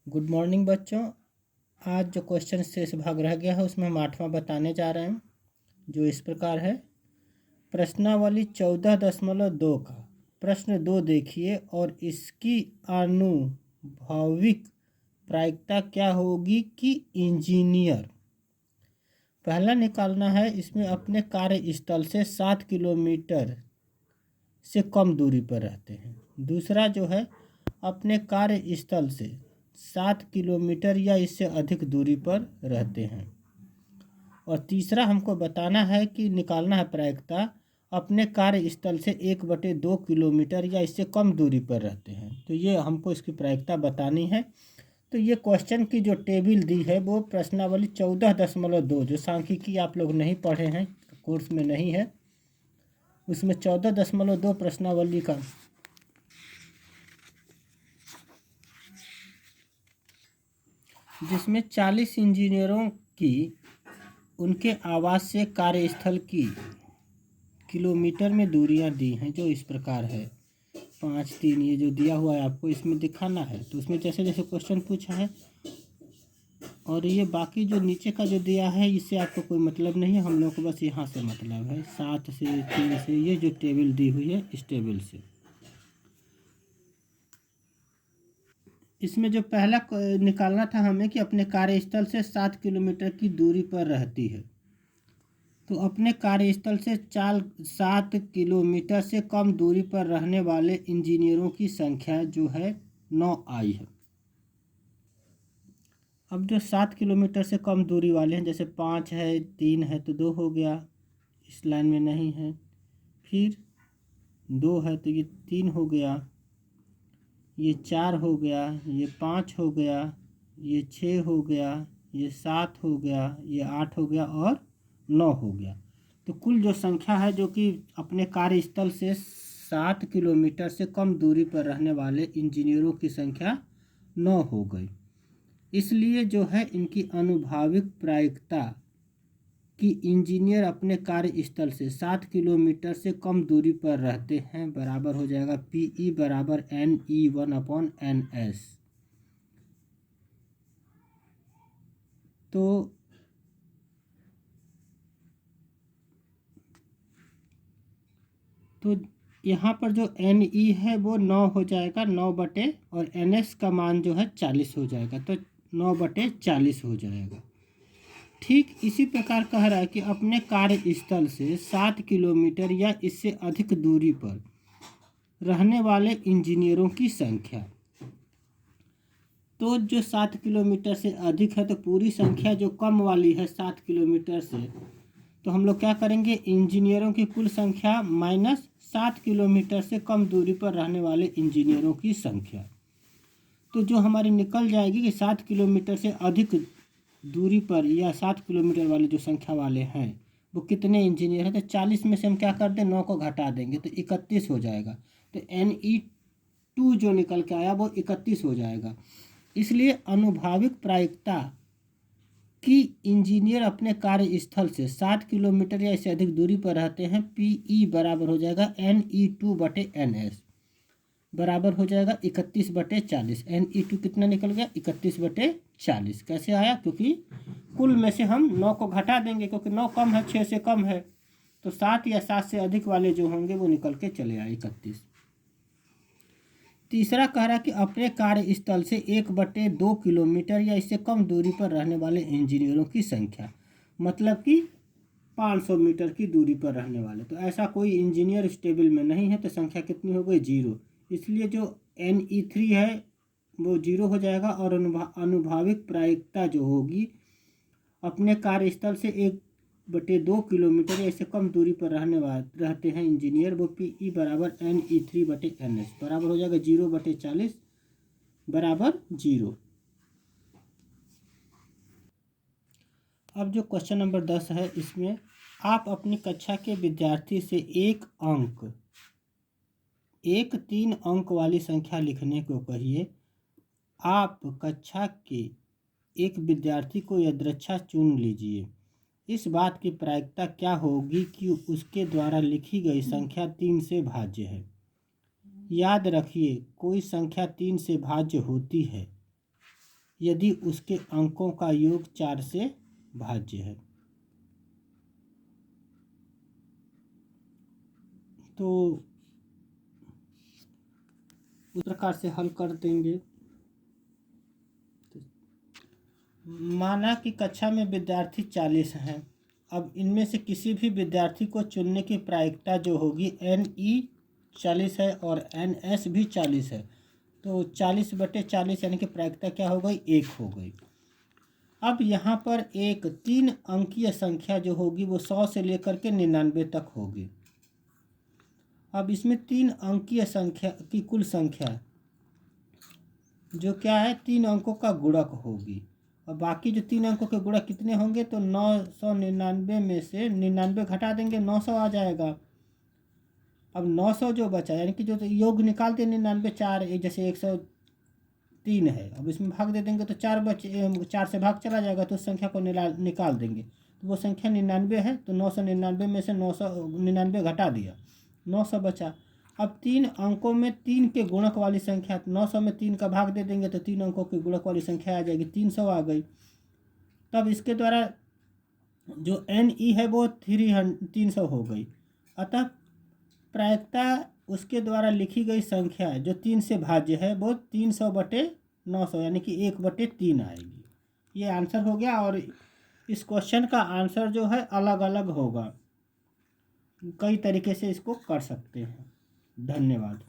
Good morning बच्चों। आज जो क्वेश्चन शेष भाग रह गया है उसमें हम 8वां बताने जा रहे हैं, जो इस प्रकार है। प्रश्नावली 14.2 का प्रश्न 2 देखिए और इसकी आनुभविक प्रायिकता क्या होगी कि इंजीनियर। पहला निकालना है, इसमें अपने कार्यस्थल से 7 किलोमीटर से कम दूरी पर रहते हैं। दूसरा जो है, अपने कार्यस्थल से 7 किलोमीटर या इससे अधिक दूरी पर रहते हैं। और तीसरा हमको बताना है कि निकालना है प्रायिकता, अपने कार्यस्थल से 1/2 किलोमीटर या इससे कम दूरी पर रहते हैं। तो ये हमको इसकी प्रायिकता बतानी है। तो ये क्वेश्चन की जो टेबल दी है वो प्रश्नावली 14.2, जो सांख्यिकी आप लोग नहीं पढ़े हैं, कोर्स में नहीं है, उसमें 14.2 प्रश्नावली का जिसमें 40 इंजीनियरों की उनके आवास से कार्यस्थल की किलोमीटर में दूरियां दी हैं, जो इस प्रकार है 5, 3। ये जो दिया हुआ है आपको इसमें दिखाना है। तो उसमें जैसे जैसे क्वेश्चन पूछा है, और ये बाकी जो नीचे का जो दिया है इससे आपको कोई मतलब नहीं है, हम लोग को बस यहाँ से मतलब है 7 से 3 से, ये जो टेबल दी हुई है इस टेबल से। इसमें जो पहला निकालना था हमें कि अपने कार्यस्थल से 7 किलोमीटर की दूरी पर रहती है। तो अपने कार्यस्थल से 7 किलोमीटर से कम दूरी पर रहने वाले इंजीनियरों की संख्या जो है 9 आई है। अब जो 7 किलोमीटर से कम दूरी वाले हैं, जैसे 5 है, 3 है तो 2 हो गया, इस लाइन में नहीं है। फिर 2 है तो ये 3 हो गया, ये 4 हो गया, ये 5 हो गया, ये 6 हो गया, ये 7 हो गया, ये 8 हो गया और 9 हो गया। तो कुल जो संख्या है जो कि अपने कार्यस्थल से 7 किलोमीटर से कम दूरी पर रहने वाले इंजीनियरों की संख्या 9 हो गई। इसलिए जो है इनकी अनुभाविक प्रायिकता कि इंजीनियर अपने कार्यस्थल से 7 किलोमीटर से कम दूरी पर रहते हैं बराबर हो जाएगा PE बराबर NE1/NS। तो यहाँ पर जो NE है वो 9 हो जाएगा, 9 बटे, और NS का मान जो है 40 हो जाएगा, तो 9/40 हो जाएगा। ठीक इसी प्रकार कह रहा है कि अपने कार्यस्थल से 7 किलोमीटर या इससे अधिक दूरी पर रहने वाले इंजीनियरों की संख्या। तो जो 7 किलोमीटर से अधिक है, तो पूरी संख्या जो कम वाली है 7 किलोमीटर से, तो हम लोग क्या करेंगे, इंजीनियरों की कुल संख्या माइनस 7 किलोमीटर से कम दूरी पर रहने वाले इंजीनियरों की संख्या। तो जो हमारी निकल जाएगी कि 7 किलोमीटर से अधिक दूरी पर या 7 किलोमीटर वाले जो संख्या वाले हैं वो कितने इंजीनियर हैं। तो 40 में से हम क्या कर दें, 9 को घटा देंगे तो 31 हो जाएगा। तो NE2 जो निकल के आया वो 31 हो जाएगा। इसलिए अनुभाविक प्रायिकता कि इंजीनियर अपने कार्यस्थल से 7 किलोमीटर या इससे अधिक दूरी पर रहते हैं, PE बराबर हो जाएगा NE2/NS बराबर हो जाएगा 31/40। NE2 कितना निकल गया, 31/40। कैसे आया, क्योंकि कुल में से हम 9 को घटा देंगे, क्योंकि 9 कम है, 6 से कम है, तो 7 या 7 से अधिक वाले जो होंगे वो निकल के चले आए 31। तीसरा कह रहा है कि अपने कार्यस्थल से 1/2 किलोमीटर या इससे कम दूरी पर रहने वाले इंजीनियरों की संख्या, मतलब कि 500 मीटर की दूरी पर रहने वाले। तो ऐसा कोई इंजीनियर इस टेबल में नहीं है, तो संख्या कितनी हो गई, 0। इसलिए जो NE3 है वो 0 हो जाएगा। और अनुभाविक प्रायिकता जो होगी अपने कार्यस्थल से 1/2 किलोमीटर या इससे कम दूरी पर रहते हैं इंजीनियर, वो PE बराबर NE3/NS बराबर हो जाएगा 0/40 बराबर 0। अब जो क्वेश्चन नंबर 10 है, इसमें आप अपनी कक्षा के विद्यार्थी से एक 3 अंक वाली संख्या लिखने को कहिए। आप कक्षा के एक विद्यार्थी को यदृच्छा चुन लीजिए। इस बात की प्रायिकता क्या होगी कि उसके द्वारा लिखी गई संख्या 3 से भाज्य है। याद रखिए, कोई संख्या 3 से भाज्य होती है यदि उसके अंकों का योग 4 से भाज्य है। तो उस प्रकार से हल कर देंगे। माना कि कक्षा में विद्यार्थी 40 हैं। अब इनमें से किसी भी विद्यार्थी को चुनने की प्रायिकता जो होगी NE 40 है और NS भी 40 है। तो 40/40 यानी कि प्रायिकता क्या हो गई, 1 हो गई। अब यहाँ पर एक 3 अंकीय संख्या जो होगी वो 100 से लेकर के 99 तक होगी। अब इसमें 3 अंकीय संख्या की कुल संख्या जो क्या है 3 अंकों का गुणक होगी। और बाकी जो 3 अंकों के गुणक कितने होंगे, तो 999 में से 99 घटा देंगे, 900 आ जाएगा। अब 900 जो बचा यानी कि जो तो योग निकालते 99 4 जैसे 103 है। अब इसमें भाग दे देंगे तो 4 से भाग चला जाएगा तो उस संख्या को निकाल देंगे। तो वो संख्या 99 है। तो 999 में से 999 घटा दिया, 900 बचा। अब 3 अंकों में 3 के गुणक वाली संख्या, 900 में 3 का भाग दे देंगे तो 3 अंकों की गुणक वाली संख्या आ जाएगी, 300 आ गई। तब इसके द्वारा जो NE है वो 300 हो गई। अतः प्रायिकता उसके द्वारा लिखी गई संख्या जो 3 से भाज्य है वो 300/900 यानी कि 1/3 आएगी। ये आंसर हो गया। और इस क्वेश्चन का आंसर जो है अलग अलग होगा, कई तरीके से इसको कर सकते हैं। धन्यवाद।